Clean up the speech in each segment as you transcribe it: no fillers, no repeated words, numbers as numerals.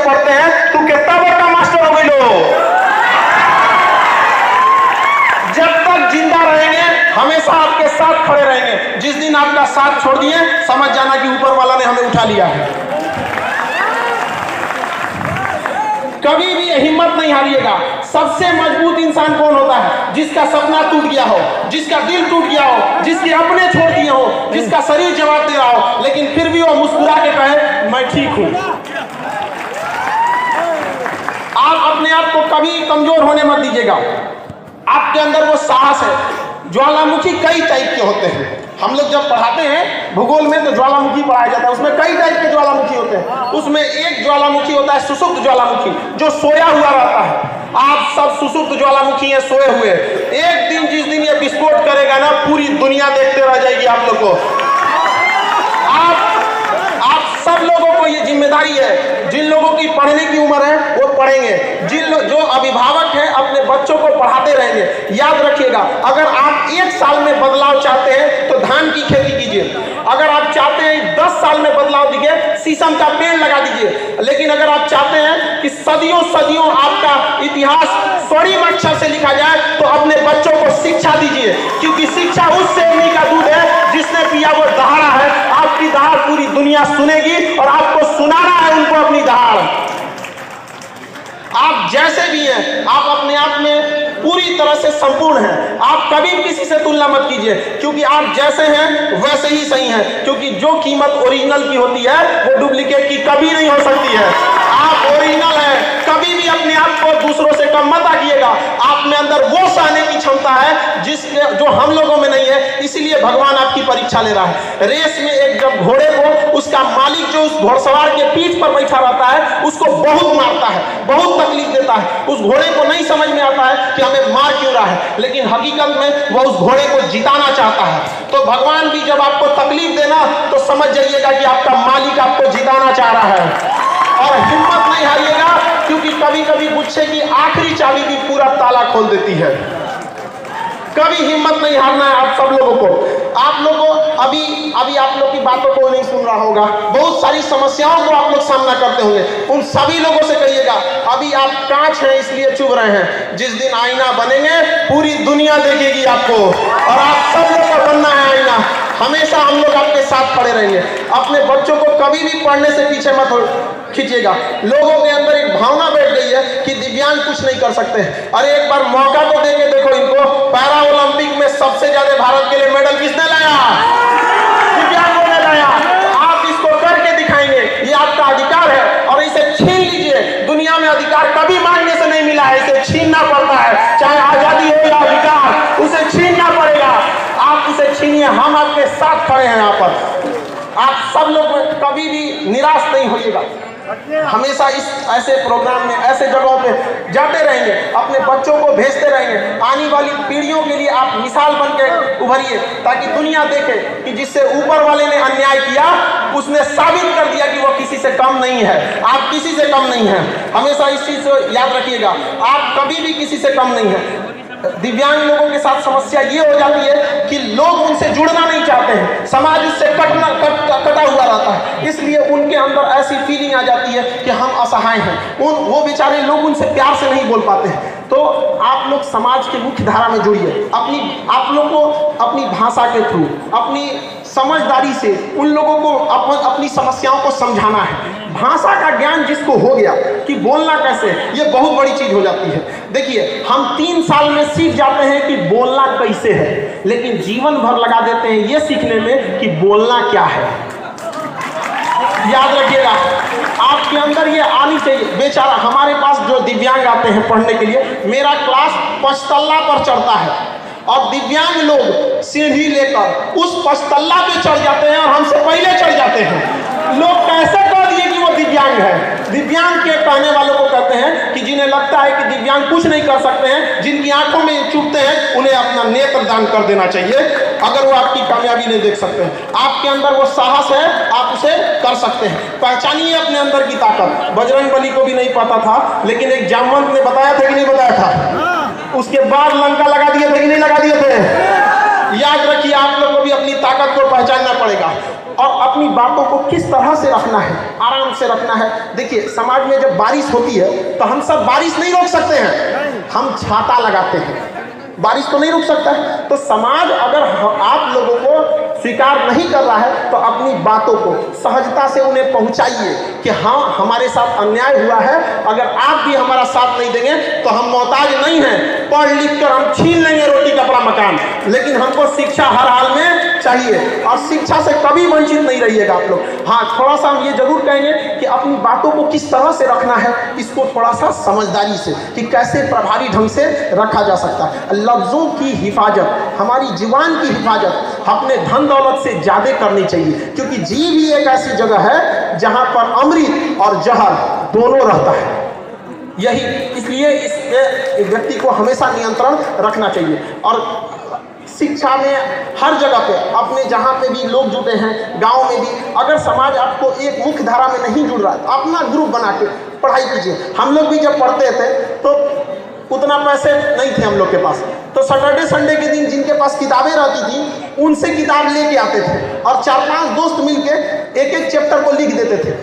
पढ़ते हैं, तू कितना बड़ा मास्टर हो गई लो। जब तक जिंदा रहेंगे हमेशा आपके साथ खड़े रहेंगे। जिस दिन आपका साथ छोड़ दिए समझ जाना कि ऊपर वाला ने हमें उठा लिया है। कभी भी हिम्मत नहीं हारिएगा। सबसे मजबूत इंसान कौन होता है? जिसका सपना टूट गया हो, जिसका दिल टूट गया हो, जिसके अपने छोड़ दिए हो, जिसका शरीर जवाब दे रहा हो, लेकिन फिर भी वो मुस्कुरा के कहे मैं ठीक हूं। आप अपने आप को कभी कमजोर होने मत दीजिएगा। आपके अंदर वो साहस है। ज्वालामुखी कई टाइप के होते हैं। हम लोग जब पढ़ाते हैं भूगोल में तो ज्वालामुखी पढ़ाया जाता है, उसमें कई टाइप के ज्वालामुखी होते हैं। उसमें एक ज्वालामुखी होता है सुषुप्त ज्वालामुखी, जो सोया हुआ रहता है। आप सब सुषुप्त ज्वालामुखी है, सोए हुए। एक दिन जिस दिन ये विस्फोट करेगा ना, पूरी दुनिया देखते रह जाएगी आप लोग को। आप सब लोगों को ये जिम्मेदारी है। जिन लोगों की पढ़ने की उम्र है वो पढ़ेंगे। जो अभिभावक हैं अपने बच्चों को पढ़ाते रहेंगे। याद रखिएगा, अगर आप 1 साल में बदलाव चाहते हैं तो धान की खेती कीजिए। अगर आप चाहते हैं 10 साल में बदलाव दिखे, शीशम का पेड़ लगा दीजिए। लेकिन अगर आप चाहते हैं कि सदियों सदियों आपका इतिहास स्वर्णिम अक्षर से लिखा जाए, तो अपने बच्चों को शिक्षा दीजिए। क्योंकि शिक्षा उस सेवनी का दूध है जिसने पिया वो दहाड़ा है। आपकी दहाड़ पूरी दुनिया सुनेगी और आपको सुनाना है उनको अपनी दहाड़। आप जैसे भी हैं, आप अपने आप में पूरी तरह से संपूर्ण हैं। आप कभी किसी से तुलना मत कीजिए, क्योंकि आप जैसे हैं वैसे ही सही हैं। क्योंकि जो कीमत ओरिजिनल की होती है वो डुप्लीकेट की कभी नहीं हो सकती है। आप ओरिजिनल हैं। कभी भी अपने आप को दूसरों से कम मत आंकिएगा। आप में अंदर वो सहने की क्षमता है जो हम लोगों में नहीं है। इसीलिए भगवान आपकी परीक्षा ले रहा है। रेस में एक जब घोड़े को उसका मालिक जो उस घोड़सवार के पीठ पर बैठा रहता है उसको बहुत मारता है, बहुत तकलीफ देता है। उस घोड़े को नहीं समझ में आता है कि हमें मार क्यों रहा है, लेकिन हकीकत में वह उस घोड़े को जिताना चाहता है। तो भगवान भी जब आपको तकलीफ देना तो समझ जाइएगा कि आपका मालिक आपको जिताना चाह रहा है। और हिम्मत नहीं हारिएगा, क्योंकि कभी कभी गुच्छे की आखिरी चाबी भी पूरा ताला खोल देती है। कभी हिम्मत नहीं हारना है आप सब लोगों को। आप लोगों अभी आप लोग की बातों को नहीं सुन रहा होगा। बहुत सारी समस्याओं को आप लोग सामना करते होंगे। उन सभी लोगों से कहिएगा, अभी आप कांच हैं इसलिए चुभ रहे हैं। जिस दिन आईना बनेंगे पूरी दुनिया देखेगी आपको, और आप सब लोग को बनना है आईना। हमेशा हम लोग आपके साथ खड़े रहेंगे। अपने बच्चों को कभी भी पढ़ने से पीछे मत खींचिएगा। लोगों के अंदर एक भावना बैठ गई है कि दिव्यांग कुछ नहीं कर सकते। अरे एक बार मौका तो देके देखो इनको। पैरा ओलंपिक में सबसे ज्यादा भारत के लिए मेडल किसने लाया? दिव्यांगों ने लाया। आप इसको करके दिखाएंगे, ये आपका अधिकार है और इसे छीन लीजिए। दुनिया में अधिकार कभी मांगने से नहीं मिला है, इसे छीनना पड़ता है। चाहे आजादी हो या अधिकार, उसे छीनना पड़ेगा। आप उसे छीनिए, हम आपके साथ खड़े हैं यहाँ पर। आप सब लोग कभी भी निराश नहीं होइएगा। हमेशा इस ऐसे प्रोग्राम में, ऐसे जगहों पे जाते रहेंगे, अपने बच्चों को भेजते रहेंगे। आने वाली पीढ़ियों के लिए आप मिसाल बन के उभरिए, ताकि दुनिया देखे कि जिससे ऊपर वाले ने अन्याय किया उसने साबित कर दिया कि वो किसी से कम नहीं है। आप किसी से कम नहीं हैं। हमेशा इस चीज को याद रखिएगा, आप कभी भी किसी से कम नहीं हैं। दिव्यांग लोगों के साथ समस्या ये हो जाती है कि लोग उनसे जुड़ना नहीं चाहते हैं। समाज उससे कटा हुआ रहता है, इसलिए उनके अंदर ऐसी फीलिंग आ जाती है कि हम असहाय हैं। वो बेचारे लोग उनसे प्यार से नहीं बोल पाते हैं। तो आप लोग समाज के मुख्य धारा में जुड़िए। आप लोग को अपनी भाषा के थ्रू, अपनी समझदारी से उन लोगों को अपनी समस्याओं को समझाना है। भाषा का ज्ञान जिसको हो गया कि बोलना कैसे, ये बहुत बड़ी चीज हो जाती है। देखिए, हम 3 साल में सीख जाते हैं कि बोलना कैसे है, लेकिन जीवन भर लगा देते हैं ये सीखने में कि बोलना क्या है। याद रखिएगा, आपके अंदर ये आनी चाहिए। बेचारा हमारे पास जो दिव्यांग आते हैं पढ़ने के लिए, मेरा क्लास 5 तल्ला पर चढ़ता है और दिव्यांग लोग सीढ़ी लेकर उस 5 तल्ला पे चढ़ जाते हैं और हमसे पहले चढ़ जाते हैं। लोग कैसे कह दिए कि वो दिव्यांग है? दिव्यांग के कहने वालों को कहते हैं कि जिन्हें लगता है कि दिव्यांग कुछ नहीं कर सकते हैं, जिनकी आंखों में चुभते हैं, उन्हें अपना नेत्र दान कर देना चाहिए अगर वो आपकी कामयाबी नहीं देख सकते हैं। आपके अंदर वो साहस है, आप उसे कर सकते हैं। पहचानिए अपने अंदर की ताकत। बजरंगबली को भी नहीं पता था, लेकिन एक जामवंत ने बताया था कि नहीं बताया था? उसके बाद लंका लगा दिए थे कि नहीं लगा दिए थे? याद रखिए, आप लोग को भी अपनी ताकत को पहचानना पड़ेगा। और अपनी बातों को किस तरह से रखना है, आराम से रखना है। देखिए समाज में जब बारिश होती है तो हम सब बारिश नहीं रोक सकते हैं, हम छाता लगाते हैं, बारिश तो नहीं रुक सकता है। तो समाज अगर आप लोगों को स्वीकार नहीं कर रहा है तो अपनी बातों को सहजता से उन्हें पहुंचाइए कि हाँ हमारे साथ अन्याय हुआ है, अगर आप भी हमारा साथ नहीं देंगे तो हम मोहताज नहीं हैं, पढ़ लिख कर हम छीन लेंगे रोटी कपड़ा मकान, लेकिन हमको शिक्षा हर हाल में चाहिए और शिक्षा से कभी वंचित नहीं रहिएगा आप लोग। हाँ थोड़ा सा हम ये जरूर कहेंगे कि अपनी बातों को किस तरह से रखना है, इसको थोड़ा सा समझदारी से कि कैसे प्रभावी ढंग से रखा जा सकता है। लफ्ज़ों की हिफाजत, हमारी जुबान की हिफाजत अपने धन दौलत से ज़्यादा करनी चाहिए, क्योंकि जीभ ही एक ऐसी जगह है जहाँ पर अमृत और जहर दोनों रहता है। यही इसलिए इस व्यक्ति को हमेशा नियंत्रण रखना चाहिए। और शिक्षा में हर जगह पे अपने जहाँ पे भी लोग जुटे हैं, गांव में भी, अगर समाज आपको एक मुख्य धारा में नहीं जुड़ रहा है तो अपना ग्रुप बना के पढ़ाई कीजिए। हम लोग भी जब पढ़ते थे तो उतना पैसे नहीं थे हम लोग के पास, तो सैटरडे संडे के दिन जिनके पास किताबें रहती थी उनसे किताब लेके आते थे और 4-5 दोस्त मिलके एक एक चैप्टर को लिख देते थे।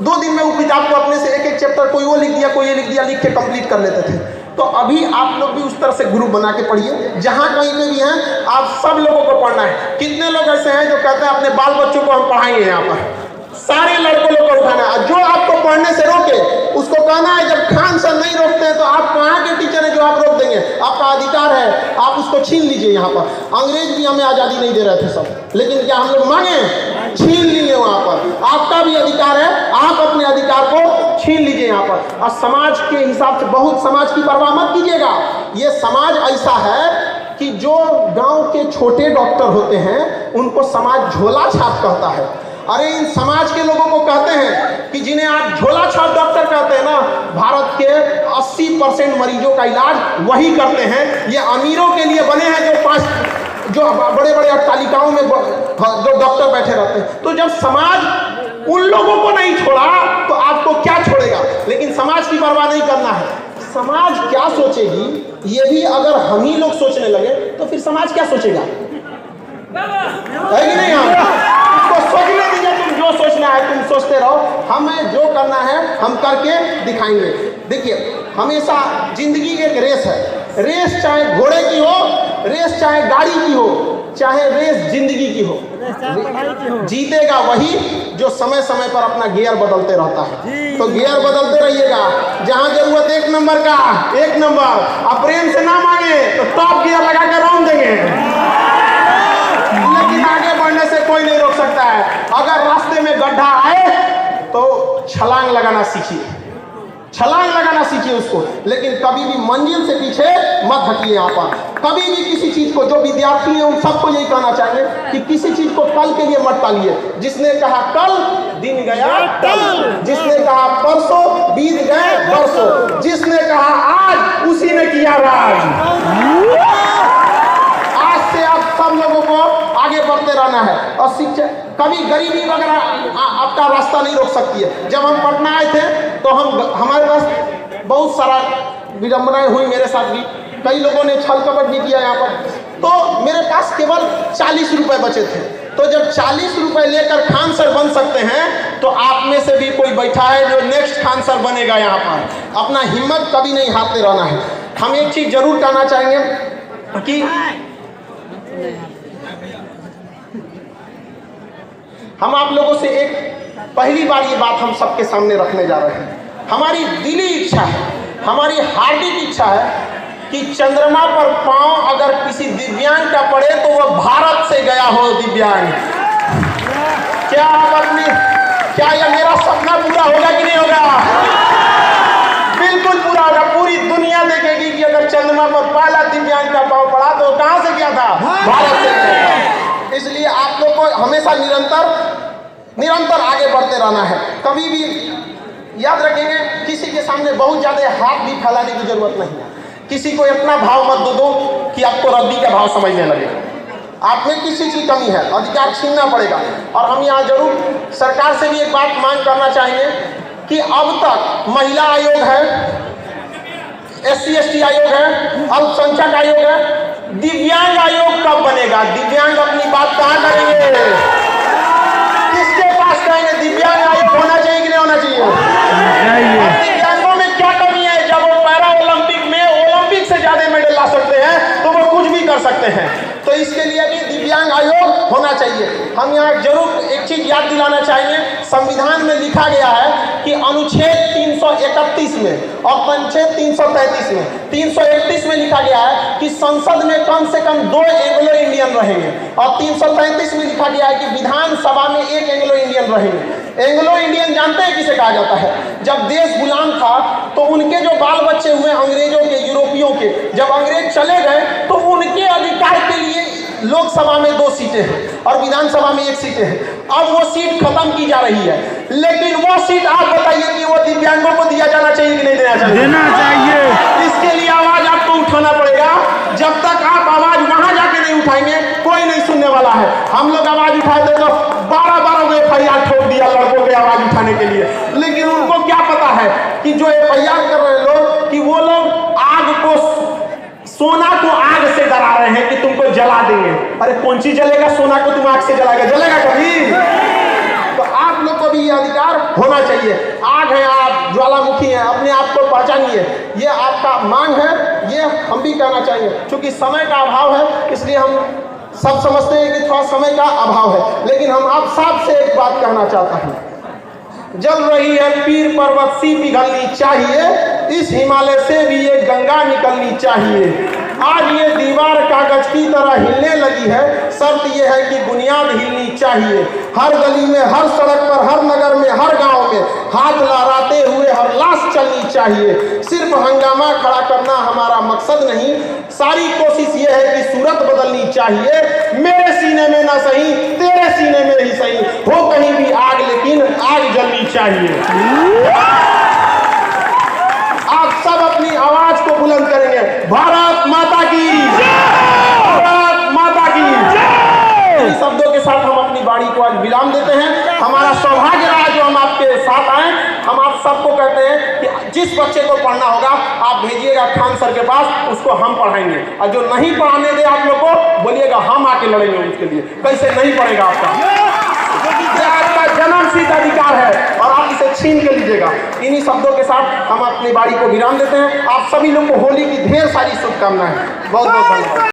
2 दिन में वो किताब को अपने से एक एक चैप्टर कोई वो लिख दिया, कोई ये लिख दिया, लिख के कंप्लीट कर लेते थे। तो अभी आप लोग भी उस तरह से ग्रुप बना के पढ़िए, जहाँ कहीं पे भी हैं आप सब लोगों को पढ़ना है। कितने लोग ऐसे हैं जो कहते हैं अपने बाल बच्चों को हम पढ़ाएंगे, यहाँ पर सारे लड़कों लोग को उठाना है। जो आपको पढ़ने से रोके उसको कहना है, जब खान सर नहीं रोकते हैं तो आप कहाँ के टीचर हैं जो आप रोक देंगे, आपका अधिकार है, आप उसको छीन लीजिए। यहाँ पर अंग्रेज भी हमें आज़ादी नहीं दे रहे थे सब, लेकिन क्या हम लोग मांगे, छीन लिए। वहाँ पर आपका भी अधिकार है, आप अपने अधिकार को छीन लीजिए यहाँ पर। और समाज के हिसाब से बहुत समाज की परवाह मत कीजिएगा। ये समाज ऐसा है कि जो गांव के छोटे डॉक्टर होते हैं उनको समाज झोला छाप कहता है। अरे इन समाज के लोगों को कहते हैं कि जिन्हें आप झोला छाप डॉक्टर कहते हैं ना, भारत के 80% मरीजों का इलाज वही करते हैं। ये अमीरों के लिए बने हैं जो बड़े बड़े अट्टालिकाओं में जो डॉक्टर बैठे रहते हैं। तो जब समाज उन लोगों को नहीं छोड़ा तो आपको क्या छोड़ेगा। लेकिन समाज की परवाह नहीं करना है, समाज क्या सोचेगी ये भी अगर हम ही लोग सोचने लगे तो फिर समाज क्या सोचेगा, है कि नहीं। हम तो सोचने दीजिए, तुम जो सोचना है तुम सोचते रहो, हमें जो करना है हम करके दिखाएंगे। देखिए हमेशा जिंदगी एक रेस है, रेस चाहे घोड़े की हो, रेस चाहे गाड़ी की हो, चाहे रेस जिंदगी की हो, जीतेगा वही जो समय समय पर अपना गियर बदलते रहता है। तो गियर बदलते रहिएगा, जहां जरूरत 1 नंबर का 1 नंबर, अब प्रेम से ना मांगे तो टॉप गियर लगा कर रौंद देंगे, लेकिन आगे बढ़ने से कोई नहीं रोक सकता है। अगर रास्ते में गड्ढा आए तो छलांग लगाना सीखिए, छलांग लगाना सीखिए उसको, लेकिन कभी भी मंजिल से पीछे मत हटिए। यहाँ पर कभी भी किसी चीज को, जो विद्यार्थी है उन सबको यही कहना चाहिए कि किसी चीज को कल के लिए मत टालिए। जिसने कहा कल, दिन गया कल, जिसने कहा परसों, बीत गए बरसों, जिसने कहा आज, उसी ने किया राज। आज से आप सब लोगों को आगे बढ़ते रहना है। और शिक्षा, कभी गरीबी वगैरह आपका रास्ता नहीं रोक सकती है। जब हम पटना आए थे तो हमारे पास बहुत सारा विडंबनाएं हुई, मेरे साथ भी कई लोगों ने छल कपट भी किया यहाँ पर। तो मेरे पास केवल 40 रुपए बचे थे। तो जब 40 रुपए लेकर खान सर बन सकते हैं तो आप में से भी कोई बैठा है जो नेक्स्ट खान सर बनेगा। यहाँ पर अपना हिम्मत कभी नहीं हारते रहना है। हम एक चीज जरूर कहना चाहेंगे कि हम आप लोगों से एक पहली बार ये बात हम सबके सामने रखने जा रहे हैं। हमारी दिली इच्छा है, हमारी हार्दिक इच्छा है कि चंद्रमा पर पांव अगर किसी दिव्यांग का पड़े तो वह भारत से गया हो दिव्यांग। क्या यह मेरा सपना पूरा होगा कि नहीं होगा? बिल्कुल पूरा होगा। पूरी दुनिया देखेगी कि अगर चंद्रमा पर पहला दिव्यांग का पांव पड़ा तो कहां से गया था? भारत से गया था। इसलिए आप लोग को हमेशा निरंतर आगे बढ़ते रहना है। कभी भी याद रखेंगे, किसी के सामने बहुत ज्यादा हाथ भी फैलाने की जरूरत नहीं है। किसी को इतना भाव मत दो कि आपको रद्दी का भाव समझने लगे। आप में किसी चीज कमी है, अधिकार छीनना पड़ेगा। और हम यहाँ जरूर सरकार से भी एक बात मांग करना चाहेंगे कि अब तक महिला आयोग है, SC/ST आयोग है, अल्पसंख्यक आयोग है, दिव्यांग आयोग कब बनेगा? दिव्यांग अपनी बात कहाँ करेंगे? चीज याद दिलाना चाहिए, संविधान में लिखा गया है कि अनुच्छेद 331 में और अनुच्छेद 333 में 331 में लिखा गया है कि संसद में कम से कम 2 एंग्लो इंडियन रहेंगे और 333 में लिखा गया है कि विधानसभा में 1 एंग्लो इंडियन रहेंगे। एंग्लो इंडियन जानते हैं किसे कहा जाता है? जब देश गुलाम था तो उनके जो बाल बच्चे हुए अंग्रेजों के, यूरोपियों के, जब अंग्रेज चले गए तो उनके अधिकार के लिए लोकसभा में 2 सीटें हैं और विधानसभा में 1 सीटें हैं। अब वो सीट खत्म की जा रही है, लेकिन वो सीट आप बताइए कि वो दिव्यांगों को दिया जाना चाहिए कि नहीं देना चाहिए? देना चाहिए। इसके लिए आवाज आपको उठाना पड़ेगा। जब तक आप आवाज वहां जाके नहीं उठाएंगे कोई नहीं सुनने वाला है। हम लोग आवाज उठाए थे तो 12 FIR ठोक दिया लड़कों के आवाज उठाने के लिए, लेकिन उनको क्या पता है कि जो FIR कर रहे लोग कि वो लोग आग को, सोना को आग से डरा रहे हैं कि तुमको जला देंगे। अरे कौन चीज जलेगा? सोना को तुम आग से जलाएगा? जलेगा कभी? तो आप लोग को भी ये अधिकार होना चाहिए। आग है आप, ज्वालामुखी है, अपने आप को पहचानिए। ये आपका मांग है, ये हम भी कहना चाहिए। क्योंकि समय का अभाव है इसलिए हम सब समझते हैं कि थोड़ा समय का अभाव है, लेकिन हम आप साफ से एक बात कहना चाहता हूँ। जल रही है पीर पर्वत सी पिघलनी चाहिए, इस हिमालय से भी ये गंगा निकलनी चाहिए। आज ये दीवार कागज की तरह हिलने लगी है, शर्त ये है कि बुनियाद हिलनी चाहिए। हर गली में, हर सड़क पर, हर नगर में, हर गांव में हाथ लहराते हुए हर लाश चलनी चाहिए। सिर्फ हंगामा खड़ा करना हमारा मकसद नहीं, सारी कोशिश ये है कि सूरत बदलनी चाहिए। मेरे सीने में ना सही, तेरे सीने में ही सही, हो कहीं भी आग, लेकिन आग जलनी चाहिए। आप सब अपनी आवाज को बुलंद करेंगे। भारत माता की जय! भारत माता की जय! इन शब्दों के साथ हम अपनी वाणी को आज विराम देते हैं। हमारा सौभाग्य रहा जो हम आपके साथ आए। हम आप सबको कहते हैं कि जिस बच्चे को पढ़ना होगा आप भेजिएगा खान सर के पास, उसको हम पढ़ाएंगे। और जो नहीं पढ़ाने दे आप लोग को बोलिएगा हम आके लड़ेंगे उसके लिए। कैसे नहीं पढ़ेगा आपका? आपका जन्मसिद्ध अधिकार है और आप इसे छीन के लीजिएगा। इन्हीं शब्दों के साथ हम अपनी बारी को विराम देते हैं। आप सभी लोग को होली की ढेर सारी शुभकामनाएं। बहुत बहुत धन्यवाद।